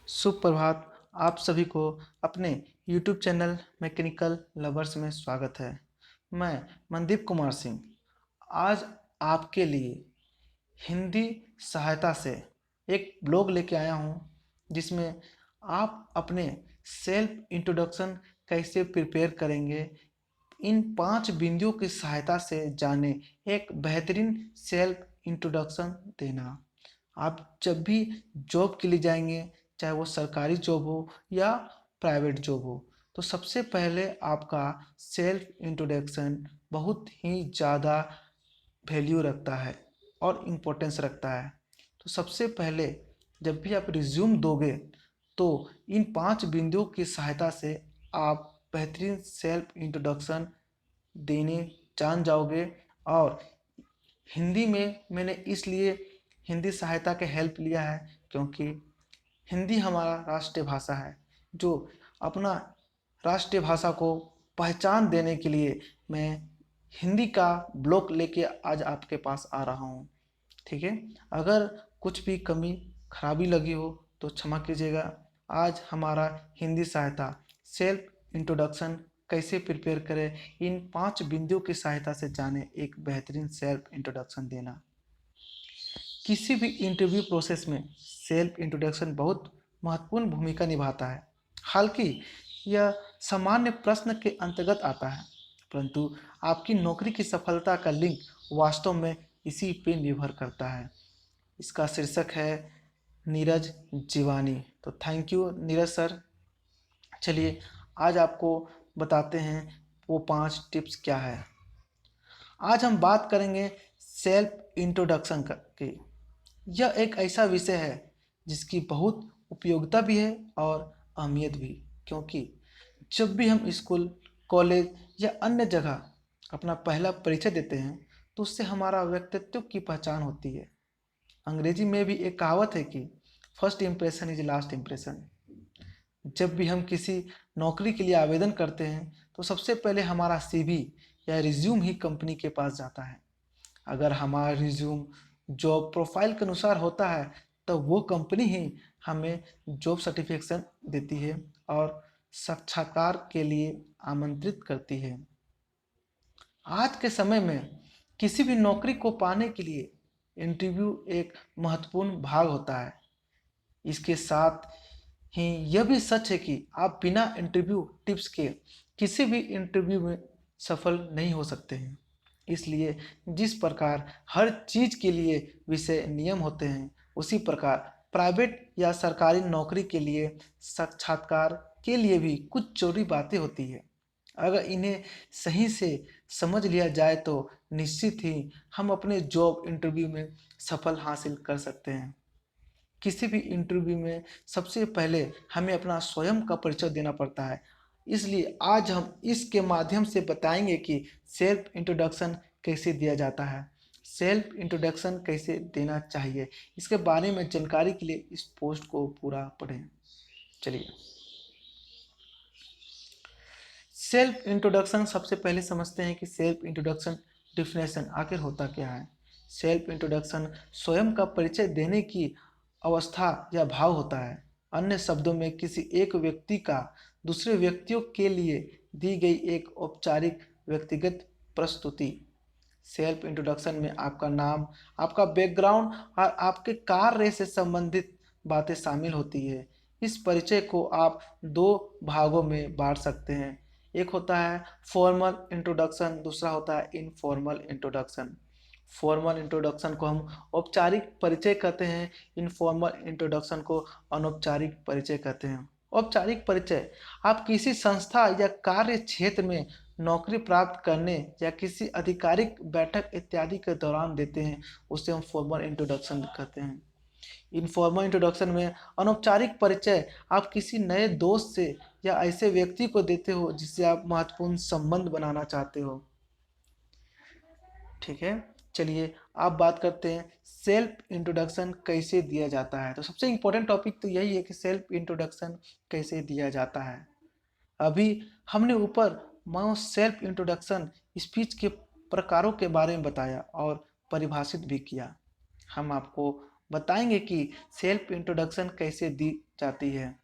सुप्रभात। आप सभी को अपने YouTube चैनल मैकेनिकल लवर्स में स्वागत है। मैं मनदीप कुमार सिंह आज आपके लिए हिंदी सहायता से एक ब्लॉग लेके आया हूँ, जिसमें आप अपने सेल्फ इंट्रोडक्शन कैसे प्रिपेयर करेंगे, इन 5 बिंदुओं की सहायता से जाने एक बेहतरीन सेल्फ इंट्रोडक्शन देना। आप जब भी जॉब के लिए जाएंगे, चाहे वो सरकारी जॉब हो या प्राइवेट जॉब हो, तो सबसे पहले आपका सेल्फ इंट्रोडक्शन बहुत ही ज़्यादा वैल्यू रखता है और इम्पोर्टेंस रखता है। तो सबसे पहले जब भी आप रिज्यूम दोगे, तो इन 5 बिंदुओं की सहायता से आप बेहतरीन सेल्फ इंट्रोडक्शन देने जान जाओगे। और हिंदी में मैंने इसलिए हिंदी सहायता के हेल्प लिया है क्योंकि हिंदी हमारा राष्ट्रीय भाषा है। जो अपना राष्ट्रीय भाषा को पहचान देने के लिए मैं हिंदी का ब्लॉक लेके आज आपके पास आ रहा हूँ। ठीक है, अगर कुछ भी कमी खराबी लगी हो तो क्षमा कीजिएगा। आज हमारा हिंदी सहायता सेल्फ इंट्रोडक्शन कैसे प्रिपेयर करें, इन 5 बिंदुओं की सहायता से जाने एक बेहतरीन सेल्फ इंट्रोडक्शन देना। किसी भी इंटरव्यू प्रोसेस में सेल्फ इंट्रोडक्शन बहुत महत्वपूर्ण भूमिका निभाता है। हालांकि यह सामान्य प्रश्न के अंतर्गत आता है, परंतु आपकी नौकरी की सफलता का लिंक वास्तव में इसी पे निर्भर करता है। इसका शीर्षक है नीरज जीवानी। तो थैंक यू नीरज सर। चलिए आज आपको बताते हैं वो 5 टिप्स क्या है। आज हम बात करेंगे सेल्फ इंट्रोडक्शन की। यह एक ऐसा विषय है जिसकी बहुत उपयोगिता भी है और अहमियत भी, क्योंकि जब भी हम स्कूल, कॉलेज या अन्य जगह अपना पहला परिचय देते हैं, तो उससे हमारा व्यक्तित्व की पहचान होती है। अंग्रेजी में भी एक कहावत है कि first impression is last impression. जब भी हम किसी नौकरी के लिए आवेदन करते हैं, तो सबसे पहले हमारा सीवी या रिज्यूम ही कंपनी के पास जाता है। अगर हमारा रिज्यूम जॉब प्रोफाइल के अनुसार होता है, तो वो कंपनी ही हमें जॉब सर्टिफिकेशन देती है और साक्षात्कार के लिए आमंत्रित करती है। आज के समय में किसी भी नौकरी को पाने के लिए इंटरव्यू एक महत्वपूर्ण भाग होता है। इसके साथ ही यह भी सच है कि आप बिना इंटरव्यू टिप्स के किसी भी इंटरव्यू में सफल नहीं हो सकते हैं। इसलिए जिस प्रकार हर चीज के लिए विषय नियम होते हैं, उसी प्रकार प्राइवेट या सरकारी नौकरी के लिए साक्षात्कार के लिए भी कुछ जरूरी बातें होती है। अगर इन्हें सही से समझ लिया जाए तो निश्चित ही हम अपने जॉब इंटरव्यू में सफल हासिल कर सकते हैं। किसी भी इंटरव्यू में सबसे पहले हमें अपना स्वयं का परिचय देना पड़ता है। इसलिए आज हम इसके माध्यम से बताएंगे कि सेल्फ इंट्रोडक्शन कैसे दिया जाता है, सेल्फ इंट्रोडक्शन कैसे देना चाहिए। इसके बारे में जानकारी के लिए इस पोस्ट को पूरा पढ़ें। चलिए, सेल्फ इंट्रोडक्शन सबसे पहले समझते हैं कि सेल्फ इंट्रोडक्शन डिफिनेशन आखिर होता क्या है। सेल्फ इंट्रोडक्शन स्वयं का परिचय देने की अवस्था या भाव होता है। अन्य शब्दों में किसी एक व्यक्ति का दूसरे व्यक्तियों के लिए दी गई एक औपचारिक व्यक्तिगत प्रस्तुति। सेल्फ इंट्रोडक्शन में आपका नाम, आपका बैकग्राउंड और आपके कार्य से संबंधित बातें शामिल होती है। इस परिचय को आप 2 भागों में बांट सकते हैं। एक होता है फॉर्मल इंट्रोडक्शन, दूसरा होता है इनफॉर्मल इंट्रोडक्शन। फॉर्मल इंट्रोडक्शन को हम औपचारिक परिचय कहते हैं, इनफॉर्मल इंट्रोडक्शन को अनौपचारिक परिचय कहते हैं। औपचारिक परिचय आप किसी संस्था या कार्य क्षेत्र में नौकरी प्राप्त करने या किसी आधिकारिक बैठक इत्यादि के दौरान देते हैं, उसे हम फॉर्मल इंट्रोडक्शन कहते हैं। इनफॉर्मल इंट्रोडक्शन में अनौपचारिक परिचय आप किसी नए दोस्त से या ऐसे व्यक्ति को देते हो जिससे आप महत्वपूर्ण संबंध बनाना चाहते हो। ठीक है, चलिए आप बात करते हैं सेल्फ इंट्रोडक्शन कैसे दिया जाता है। तो सबसे इंपॉर्टेंट टॉपिक तो यही है कि सेल्फ इंट्रोडक्शन कैसे दिया जाता है। अभी हमने ऊपर मानो सेल्फ इंट्रोडक्शन स्पीच के प्रकारों के बारे में बताया और परिभाषित भी किया। हम आपको बताएंगे कि सेल्फ इंट्रोडक्शन कैसे दी जाती है।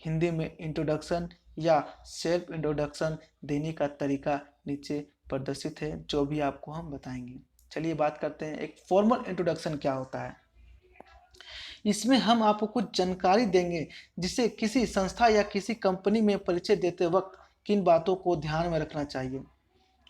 हिंदी में इंट्रोडक्शन या सेल्फ इंट्रोडक्शन देने का तरीका नीचे प्रदर्शित है, जो भी आपको हम बताएंगे। चलिए बात करते हैं एक फॉर्मल इंट्रोडक्शन क्या होता है। इसमें हम आपको कुछ जानकारी देंगे जिसे किसी संस्था या किसी कंपनी में परिचय देते वक्त किन बातों को ध्यान में रखना चाहिए।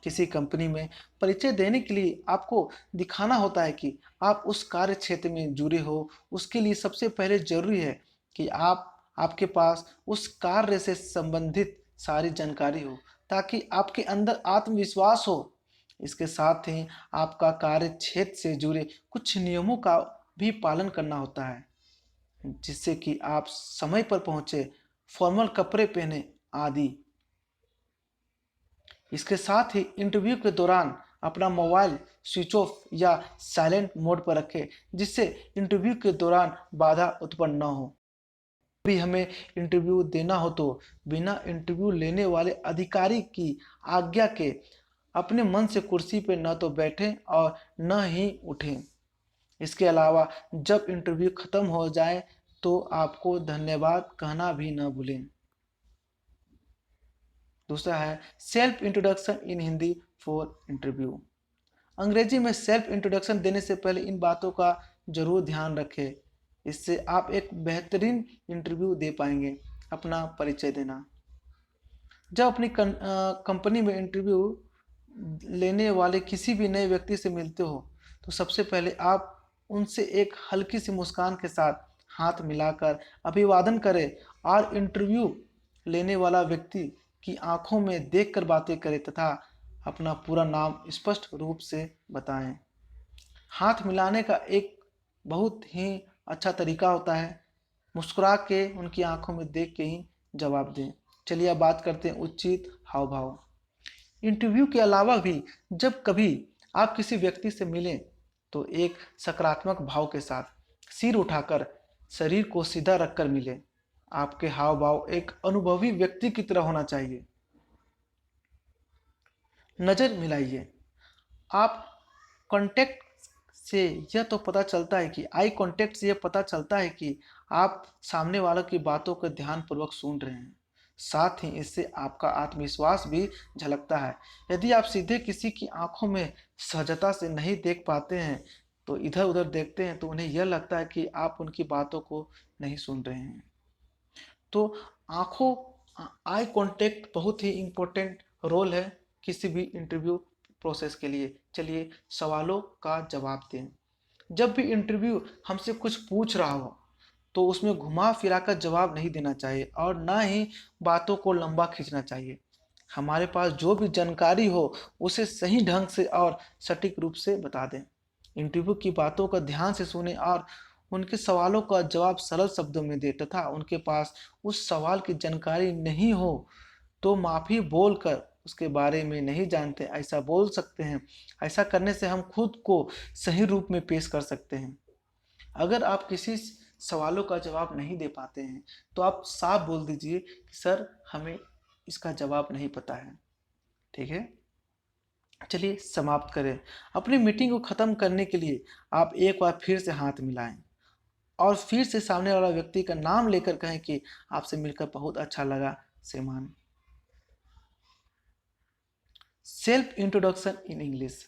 किसी कंपनी में परिचय देने के लिए आपको दिखाना होता है कि आप उस कार्य क्षेत्र में जुड़े हो। उसके लिए सबसे पहले जरूरी है कि आपके पास उस कार्य से संबंधित सारी जानकारी हो, ताकि आपके अंदर आत्मविश्वास हो। इसके साथ ही आपका कार्य क्षेत्र से जुड़े कुछ नियमों का भी पालन करना होता है, जिससे कि आप समय पर पहुंचे, फॉर्मल कपड़े पहने आदि। इसके साथ ही इंटरव्यू के दौरान अपना मोबाइल स्विच ऑफ या साइलेंट मोड पर रखें, जिससे इंटरव्यू के दौरान बाधा उत्पन्न न हो। भी हमें इंटरव्यू देना हो तो बिना इंटरव्यू लेने वाले अधिकारी की आज्ञा के अपने मन से कुर्सी पर न तो बैठें और न ही उठें। इसके अलावा जब इंटरव्यू खत्म हो जाए तो आपको धन्यवाद कहना भी न भूलें। दूसरा है self introduction in Hindi for interview. अंग्रेजी में सेल्फ इंट्रोडक्शन देने से पहले इन बातों का जरूर ध्यान रखें। इससे आप एक बेहतरीन इंटरव्यू दे पाएंगे। अपना परिचय देना। जब अपनी कंपनी में इंटरव्यू लेने वाले किसी भी नए व्यक्ति से मिलते हो तो सबसे पहले आप उनसे एक हल्की सी मुस्कान के साथ हाथ मिलाकर अभिवादन करें और इंटरव्यू लेने वाला व्यक्ति की आंखों में देखकर बातें करें तथा अपना पूरा नाम स्पष्ट रूप से बताएं। हाथ मिलाने का एक बहुत ही अच्छा तरीका होता है, मुस्कुरा के उनकी आंखों में देख के ही जवाब दें। चलिए अब बात करते हैं उचित हाव भाव। इंटरव्यू के अलावा भी जब कभी आप किसी व्यक्ति से मिलें तो एक सकारात्मक भाव के साथ सिर उठाकर शरीर को सीधा रखकर मिलें। आपके हाव भाव एक अनुभवी व्यक्ति की तरह होना चाहिए। नज़र मिलाइए। आप कांटेक्ट से यह तो पता चलता है कि आई कांटेक्ट से यह पता चलता है कि आप सामने वालों की बातों को ध्यानपूर्वक सुन रहे हैं। साथ ही इससे आपका आत्मविश्वास भी झलकता है। यदि आप सीधे किसी की आंखों में सहजता से नहीं देख पाते हैं तो इधर उधर देखते हैं तो उन्हें यह लगता है कि आप उनकी बातों को नहीं सुन रहे हैं। तो आंखों आई कांटेक्ट बहुत ही इम्पोर्टेंट रोल है किसी भी इंटरव्यू प्रोसेस के लिए। चलिए सवालों का जवाब दें। जब भी इंटरव्यू हमसे कुछ पूछ रहा हो तो उसमें घुमा फिरा कर जवाब नहीं देना चाहिए और ना ही बातों को लंबा खींचना चाहिए। हमारे पास जो भी जानकारी हो उसे सही ढंग से और सटीक रूप से बता दें। इंटरव्यू की बातों का ध्यान से सुने और उनके सवालों का जवाब सरल शब्दों में दे तथा उनके पास उस सवाल की जानकारी नहीं हो तो माफ़ी बोलकर उसके बारे में नहीं जानते ऐसा बोल सकते हैं। ऐसा करने से हम खुद को सही रूप में पेश कर सकते हैं। अगर आप किसी सवालों का जवाब नहीं दे पाते हैं तो आप साफ बोल दीजिए कि सर हमें इसका जवाब नहीं पता है। ठीक है, चलिए समाप्त करें। अपनी मीटिंग को ख़त्म करने के लिए आप एक बार फिर से हाथ मिलाएं और फिर से सामने वाला व्यक्ति का नाम लेकर कहें कि आपसे मिलकर बहुत अच्छा लगा श्रीमान। Self introduction in English.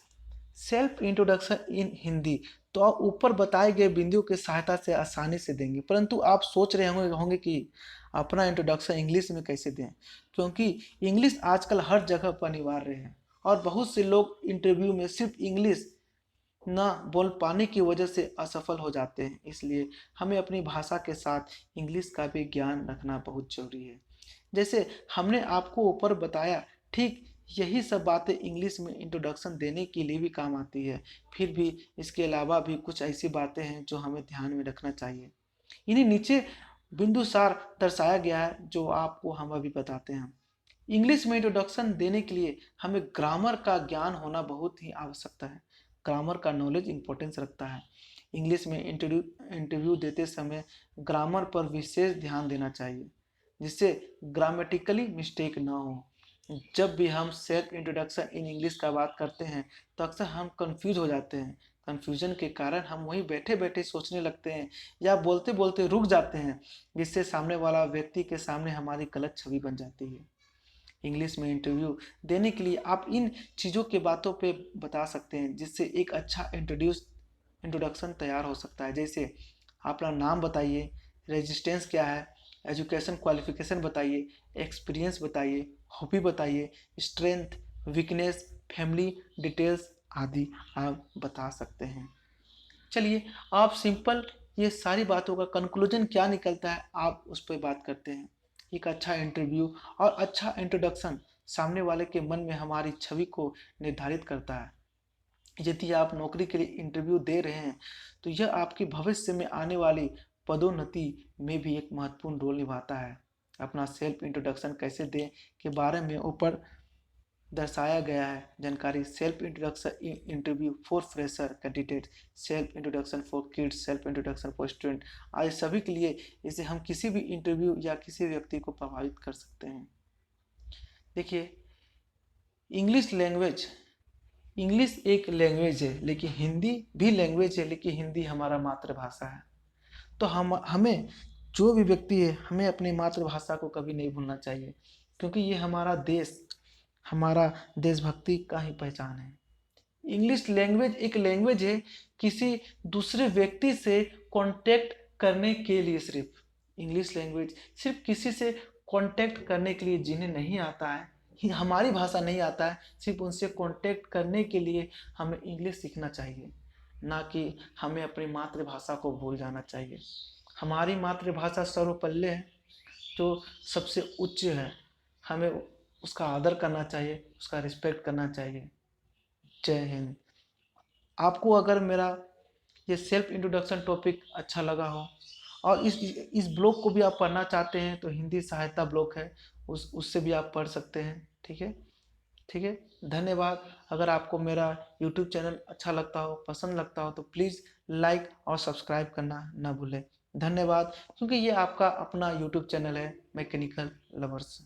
Self introduction in Hindi तो आप ऊपर बताए गए बिंदुओं की सहायता से आसानी से देंगे, परंतु आप सोच रहे होंगे कि अपना इंट्रोडक्शन इंग्लिश में कैसे दें, क्योंकि इंग्लिश आजकल हर जगह पर अनिवार्य है और बहुत से लोग इंटरव्यू में सिर्फ इंग्लिश ना बोल पाने की वजह से असफल हो जाते हैं। इसलिए हमें अपनी भाषा के साथ इंग्लिश का भी ज्ञान रखना बहुत जरूरी है। जैसे हमने आपको ऊपर बताया, ठीक यही सब बातें इंग्लिश में इंट्रोडक्शन देने के लिए भी काम आती है। फिर भी इसके अलावा भी कुछ ऐसी बातें हैं जो हमें ध्यान में रखना चाहिए। इन्हें नीचे बिंदुसार दर्शाया गया है जो आपको हम अभी बताते हैं। इंग्लिश में इंट्रोडक्शन देने के लिए हमें ग्रामर का ज्ञान होना बहुत ही आवश्यकता है। ग्रामर का नॉलेज इंपॉर्टेंस रखता है। इंग्लिश में इंटरव्यू देते समय ग्रामर पर विशेष ध्यान देना चाहिए जिससे ग्रामेटिकली मिस्टेक ना हो। जब भी हम सेल्फ इंट्रोडक्शन इन इंग्लिश का बात करते हैं तो अक्सर हम कंफ्यूज हो जाते हैं। कन्फ्यूजन के कारण हम वहीं बैठे बैठे सोचने लगते हैं या बोलते बोलते रुक जाते हैं, जिससे सामने वाला व्यक्ति के सामने हमारी गलत छवि बन जाती है। इंग्लिश में इंटरव्यू देने के लिए आप इन चीज़ों के बातों पे बता सकते हैं, जिससे एक अच्छा इंट्रोडक्शन तैयार हो सकता है। जैसे अपना नाम बताइए, रेजिस्टेंस क्या है, एजुकेशन क्वालिफिकेशन बताइए, एक्सपीरियंस बताइए, हॉबी बताइए, स्ट्रेंथ, वीकनेस, फैमिली डिटेल्स आदि आप बता सकते हैं। चलिए, आप सिंपल ये सारी बातों का कंक्लूजन क्या निकलता है आप उस पर बात करते हैं। एक अच्छा इंटरव्यू और अच्छा इंट्रोडक्शन सामने वाले के मन में हमारी छवि को निर्धारित करता है। यदि आप नौकरी के लिए इंटरव्यू दे रहे हैं तो यह आपके भविष्य में आने वाली पदोन्नति में भी एक महत्वपूर्ण रोल निभाता है। अपना सेल्फ इंट्रोडक्शन कैसे दें के बारे में ऊपर दर्शाया गया है जानकारी। Self introduction interview for fresher candidate, self introduction for kids, self introduction for student आदि सभी के लिए इसे हम किसी भी इंटरव्यू या किसी व्यक्ति को प्रभावित कर सकते हैं। देखिए, इंग्लिश एक लैंग्वेज है, लेकिन हिंदी भी लैंग्वेज है, लेकिन हिंदी हमारा मातृभाषा है। तो हमें जो भी व्यक्ति है, हमें अपनी मातृभाषा को कभी नहीं भूलना चाहिए, क्योंकि ये हमारा देश, हमारा देशभक्ति का ही पहचान है। इंग्लिश लैंग्वेज एक लैंग्वेज है किसी दूसरे व्यक्ति से कांटेक्ट करने के लिए। सिर्फ इंग्लिश लैंग्वेज सिर्फ किसी से कांटेक्ट करने के लिए जिन्हें नहीं आता है, हमारी भाषा नहीं आता है, सिर्फ उनसे कांटेक्ट करने के लिए हमें इंग्लिश सीखना चाहिए, ना कि हमें अपनी मातृभाषा को भूल जाना चाहिए। हमारी मातृभाषा सर्वपल्ले है, जो सबसे उच्च है, हमें उसका आदर करना चाहिए, उसका रिस्पेक्ट करना चाहिए। जय हिंद। आपको अगर मेरा ये सेल्फ इंट्रोडक्शन टॉपिक अच्छा लगा हो और इस ब्लॉग को भी आप पढ़ना चाहते हैं तो हिंदी सहायता ब्लॉग है, उससे भी आप पढ़ सकते हैं। ठीक है, ठीक है। धन्यवाद। अगर आपको मेरा यूट्यूब चैनल अच्छा लगता हो, पसंद लगता हो, तो प्लीज़ लाइक और सब्सक्राइब करना ना भूलें। धन्यवाद। क्योंकि ये आपका अपना यूट्यूब चैनल है मैकेनिकल लवर्स।